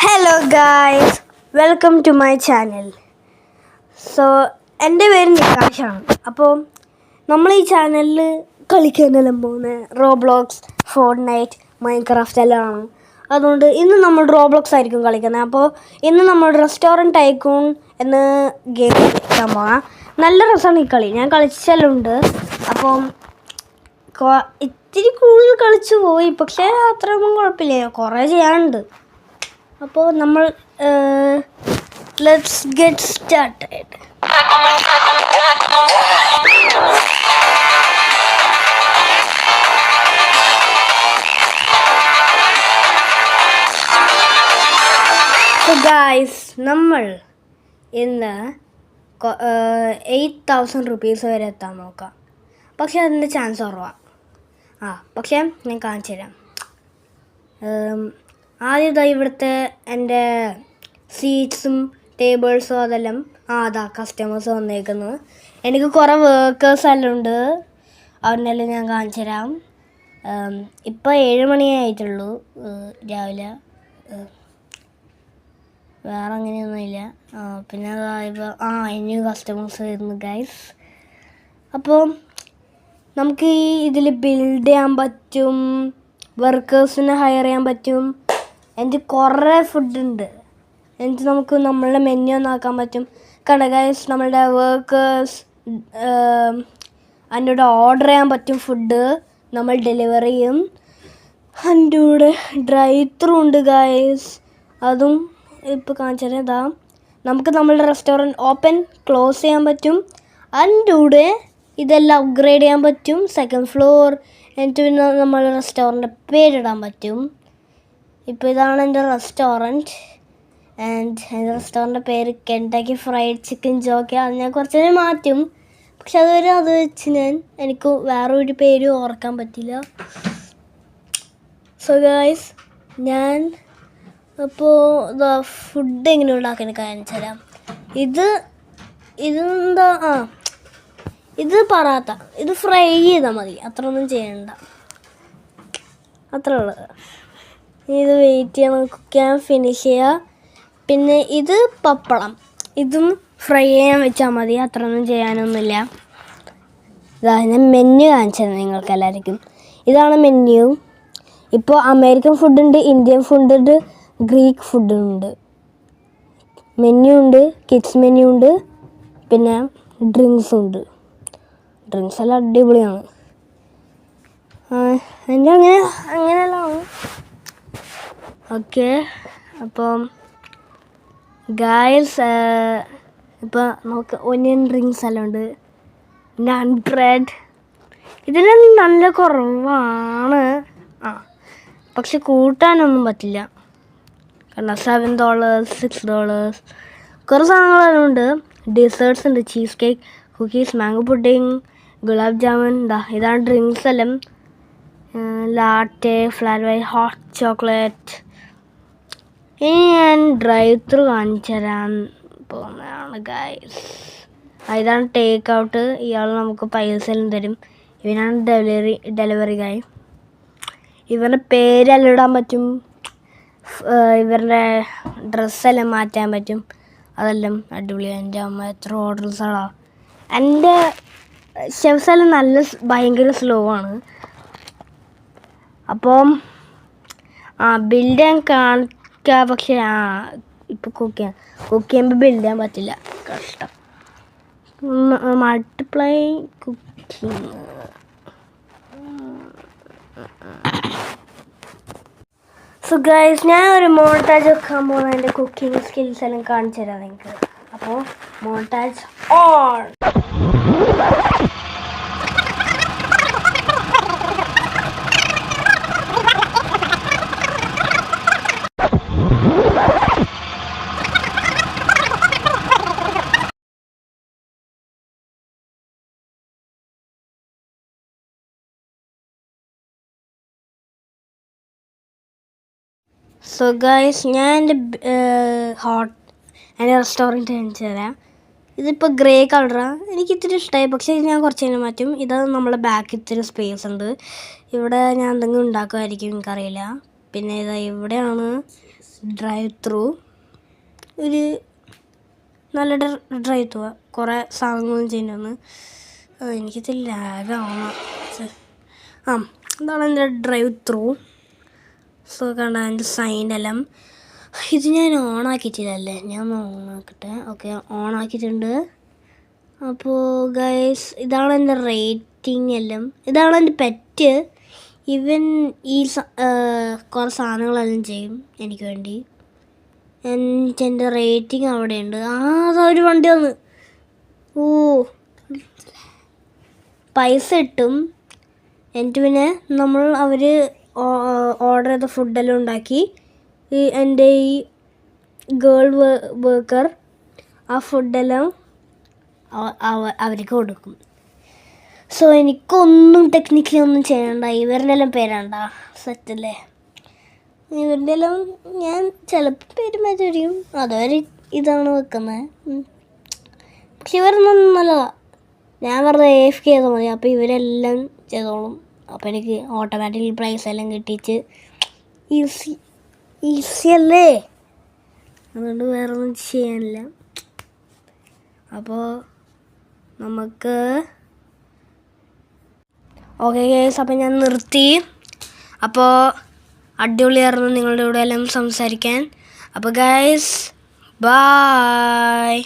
Hello guys, welcome to my channel. So എൻ്റെ പേര് നികാഷാണ്. അപ്പോൾ നമ്മൾ ഈ ചാനലിൽ കളിക്കാനെല്ലാം പോകുന്നത് റോബ്ലോക്സ്, ഫോർട്ട്നൈറ്റ്, മൈൻക്രാഫ്റ്റ് എല്ലാം ആണ്. അതുകൊണ്ട് ഇന്ന് നമ്മൾ റോബ്ലോക്സ് ആയിരിക്കും കളിക്കുന്നത്. അപ്പോൾ ഇന്ന് നമ്മൾ റെസ്റ്റോറൻറ്റ് ടൈക്കൂൺ എന്ന ഗെയിം കളിക്കാൻ പോകാം. നല്ല രസമാണ് ഈ കളി, ഞാൻ കളിച്ചെല്ലുണ്ട്. അപ്പം ഇത്തിരി കൂടുതൽ കളിച്ചു പോയി, പക്ഷേ അത്രയൊന്നും കുഴപ്പമില്ല, കുറേ ചെയ്യാനുണ്ട്. അപ്പോൾ നമ്മൾ let's get started. So guys, നമ്മൾ ഇന്ന് 8,000 റുപ്പീസ് വരെ എത്താൻ നോക്കാം. പക്ഷേ അതിൻ്റെ ചാൻസ് കുറവാണ്. പക്ഷേ ഞാൻ കാണിച്ചു തരാം. ആദ്യം ഇവിടുത്തെ എൻ്റെ സീറ്റ്സും ടേബിൾസും അതെല്ലാം അതാ കസ്റ്റമേഴ്സ് വന്നേക്കുന്നത്. എനിക്ക് കുറേ വർക്കേഴ്സ് എല്ലാം ഉണ്ട്, അവരെല്ലാം ഞാൻ കാണിച്ചു തരാം. ഇപ്പോൾ 7 മണിയായിട്ടുള്ളൂ രാവിലെ. വേറെ അങ്ങനെയൊന്നുമില്ല. പിന്നെ ഇപ്പോൾ ഇനിയും കസ്റ്റമേഴ്സ് വരുന്നു ഗൈസ്. അപ്പോൾ നമുക്ക് ഇതിൽ ബിൽഡ് ചെയ്യാൻ പറ്റും, വർക്കേഴ്സിനെ ഹയർ ചെയ്യാൻ പറ്റും. എനിക്ക് കുറേ ഫുഡുണ്ട്. എന്നിട്ട് നമുക്ക് നമ്മളുടെ മെനു ഒന്നാക്കാൻ പറ്റും. കണ്ട ഗൈസ്, നമ്മളുടെ വർക്കേഴ്സ് അതിൻ്റെ കൂടെ ഓർഡർ ചെയ്യാൻ പറ്റും. ഫുഡ് നമ്മൾ ഡെലിവറി ചെയ്യും. അതിൻ്റെ കൂടെ ഡ്രൈ ത്രൂ ഉണ്ട് ഗൈസ്, അതും ഇപ്പോൾ കാണിച്ചാൽ ഇതാ. നമുക്ക് നമ്മളുടെ റെസ്റ്റോറൻറ്റ് ഓപ്പൺ ക്ലോസ് ചെയ്യാൻ പറ്റും. അതിൻ്റെ കൂടെ ഇതെല്ലാം അപ്ഗ്രേഡ് ചെയ്യാൻ പറ്റും. 2nd floor. എന്നിട്ട് പിന്നെ നമ്മൾ റെസ്റ്റോറൻറ്റ് പേരിടാൻ പറ്റും. ഇപ്പോൾ ഇതാണ് എൻ്റെ റെസ്റ്റോറൻറ്റ്. ആൻഡ് എൻ്റെ റെസ്റ്റോറൻറ്റിൻ്റെ പേര് കെൻടക്കി ഫ്രൈഡ് ചിക്കൻ ജോക്കി. അത് ഞാൻ കുറച്ച് മാറ്റും, പക്ഷെ അതുവരെ അത് വെച്ച് എനിക്ക് വേറൊരു പേരും ഓർക്കാൻ പറ്റില്ല. സോ ഗൈസ്, ഞാൻ അപ്പോൾ ഫുഡ് എങ്ങനെ ഉണ്ടാക്കാൻ കാണിച്ചു തരാം. ഇതെന്താ ഇത് പറാത്ത, ഇത് ഫ്രൈ ചെയ്താൽ മതി, അത്രയൊന്നും ചെയ്യണ്ട, അത്രേ ഉള്ളത്. ഇത് വെയിറ്റ് ചെയ്യാൻ, കുക്ക് ചെയ്യാൻ, ഫിനിഷ് ചെയ്യുക. പിന്നെ ഇത് പപ്പടം, ഇതും ഫ്രൈ ചെയ്യാൻ വെച്ചാൽ മതി, അത്രയൊന്നും ചെയ്യാനൊന്നുമില്ല. ഞാൻ മെനു കാണിച്ചത് നിങ്ങൾക്ക് എല്ലാവർക്കും. ഇതാണ് മെനു. ഇപ്പോൾ അമേരിക്കൻ ഫുഡുണ്ട്, ഇന്ത്യൻ ഫുഡുണ്ട്, ഗ്രീക്ക് ഫുഡുണ്ട്. മെനു ഉണ്ട്, കിഡ്സ് മെനു ഉണ്ട്, പിന്നെ ഡ്രിങ്ക്സും ഉണ്ട്. ഡ്രിങ്ക്സ് എല്ലാം അടിപൊളിയാണ്. എൻ്റെ അങ്ങനെയെല്ലാം ആണ്. ഓക്കെ, അപ്പം ഗായ്സ്, ഇപ്പോൾ നമുക്ക് ഒനിയൻ ഡ്രിങ്ക്സ് എല്ലാം ഉണ്ട്. 100. ഇതിലെല്ലാം നല്ല കുറവാണ്, പക്ഷെ കൂട്ടാനൊന്നും പറ്റില്ല. കാരണം $7, $6 കുറേ സാധനങ്ങളെല്ലാം ഉണ്ട്. ഡെസേർട്ട്സ് ഉണ്ട്, cheese cake, cookies, mango pudding, gulab jamun. ഇതാണ് ഡ്രിങ്ക്സ് എല്ലാം. Latte, flat white, hot chocolate. ഇനി ഞാൻ ഡ്രൈ ത്രൂ കാണിച്ചു തരാൻ പോകുന്നതാണ് ഗൈസ്. ഇതാണ് ടേക്ക് ഔട്ട്. ഇയാൾ നമുക്ക് പൈസ എല്ലാം തരും. ഇവനാണ് ഡെലിവറി ഗായ്. ഇവരുടെ പേരെല്ലാം ഇടാൻ പറ്റും, ഇവരുടെ ഡ്രസ്സെല്ലാം മാറ്റാൻ പറ്റും. അതെല്ലാം അടിപൊളിയാണ്. എൻ്റെ അമ്മ എത്ര ഓർഡേഴ്സാണോ. എൻ്റെ ഷെഫ്സ് എല്ലാം ഭയങ്കര സ്ലോ ആണ്. അപ്പം ബിൽഡ് ചെയ്യാൻ കാണിക്കാം, പക്ഷേ ഇപ്പോൾ കുക്ക് ചെയ്യുമ്പോൾ ബിൽഡ് ചെയ്യാൻ പറ്റില്ല, കഷ്ടം. Multiply cooking. സോ ഗൈസ്, ഞാൻ ഒരു മോൺടാജ് വെക്കാൻ പോകുന്ന എൻ്റെ കുക്കിംഗ് സ്കിൽസ് എല്ലാം കാണിച്ചു തരാം നിങ്ങൾക്ക്. അപ്പോൾ മോൺടാജ് ഓൺ. സോ ഗൈസ്, ഞാൻ എൻ്റെ റെസ്റ്റോറൻറ്റ് കാണിച്ചു തരാം. ഇതിപ്പോൾ ഗ്രേ കളറാണ്, എനിക്ക് ഇത്തിരി ഇഷ്ടമായി, പക്ഷേ ഞാൻ കുറച്ച് കഴിഞ്ഞ് മാറ്റും. ഇത് നമ്മളെ ബാക്ക് ഇത്തിരി സ്പേസ് ഉണ്ട്, ഇവിടെ ഞാൻ എന്തെങ്കിലും ഉണ്ടാക്കുമായിരിക്കും, എനിക്കറിയില്ല. പിന്നെ ഇതാ ഇവിടെയാണ് ഡ്രൈവ് ത്രൂ. ഒരു നല്ല ഡ്രൈവ് ത്രൂ. കുറേ സാധനങ്ങളും ചെയ്യുന്നതാണ്. എനിക്കിത് ലാഗാവണം. ഇതാണ് എൻ്റെ ഡ്രൈവ് ത്രൂ. സോ കണ്ട എൻ്റെ സൈനെല്ലാം. ഇത് ഞാൻ ഓണാക്കിയിട്ടില്ലല്ലേ, ഞാൻ ഓണാക്കട്ടെ. ഓക്കെ, ഓണാക്കിയിട്ടുണ്ട്. അപ്പോൾ ഗൈസ് ഇതാണ് എൻ്റെ റേറ്റിംഗ് എല്ലാം. ഇതാണ് എൻ്റെ പെറ്റ്. ഇവൻ ഈ കുറേ സാധനങ്ങളെല്ലാം ചെയ്യും എനിക്ക് വേണ്ടി. എൻ്റെ റേറ്റിംഗ് അവിടെയുണ്ട്. അതാ ഒരു വണ്ടി വന്ന്. ഓ, പൈസ കിട്ടും. എന്നിട്ട് പിന്നെ അവർ ഓർഡർ ചെയ്ത ഫുഡെല്ലാം ഉണ്ടാക്കി എൻ്റെ ഈ ഗേൾ വർക്കർ ആ ഫുഡെല്ലാം അവർക്ക് കൊടുക്കും. സോ എനിക്കൊന്നും ടെക്നിക്കലി ഒന്നും ചെയ്യണ്ട. ഇവരുടെ എല്ലാം പേരണ്ട. സെറ്റല്ലേ? ഇവരുടെ എല്ലാം ഞാൻ ചിലപ്പോൾ പേര് മാറ്റിയിരിക്കും. അതുവരെ ഇതാണ് വെക്കുന്നത്. പക്ഷെ ഇവരൊന്നും നല്ലതാണ്. ഞാൻ വെറുതെ AFK ചെയ്താൽ മതി. അപ്പോൾ ഇവരെല്ലാം ചെയ്തോളും. അപ്പോൾ എനിക്ക് ഓട്ടോമാറ്റിക്കലി പ്രൈസ് എല്ലാം കിട്ടിച്ച് ഈസി അല്ലേ? അതുകൊണ്ട് വേറെ ഒന്നും ചെയ്യാനില്ല. അപ്പോൾ നമുക്ക് ഓക്കെ ഗൈസ്, അപ്പോൾ ഞാൻ നിർത്തി. അപ്പോൾ അടിപൊളിയായിരുന്നു നിങ്ങളുടെ കൂടെ എല്ലാം സംസാരിക്കാൻ. അപ്പോൾ ഗൈസ് ബൈ.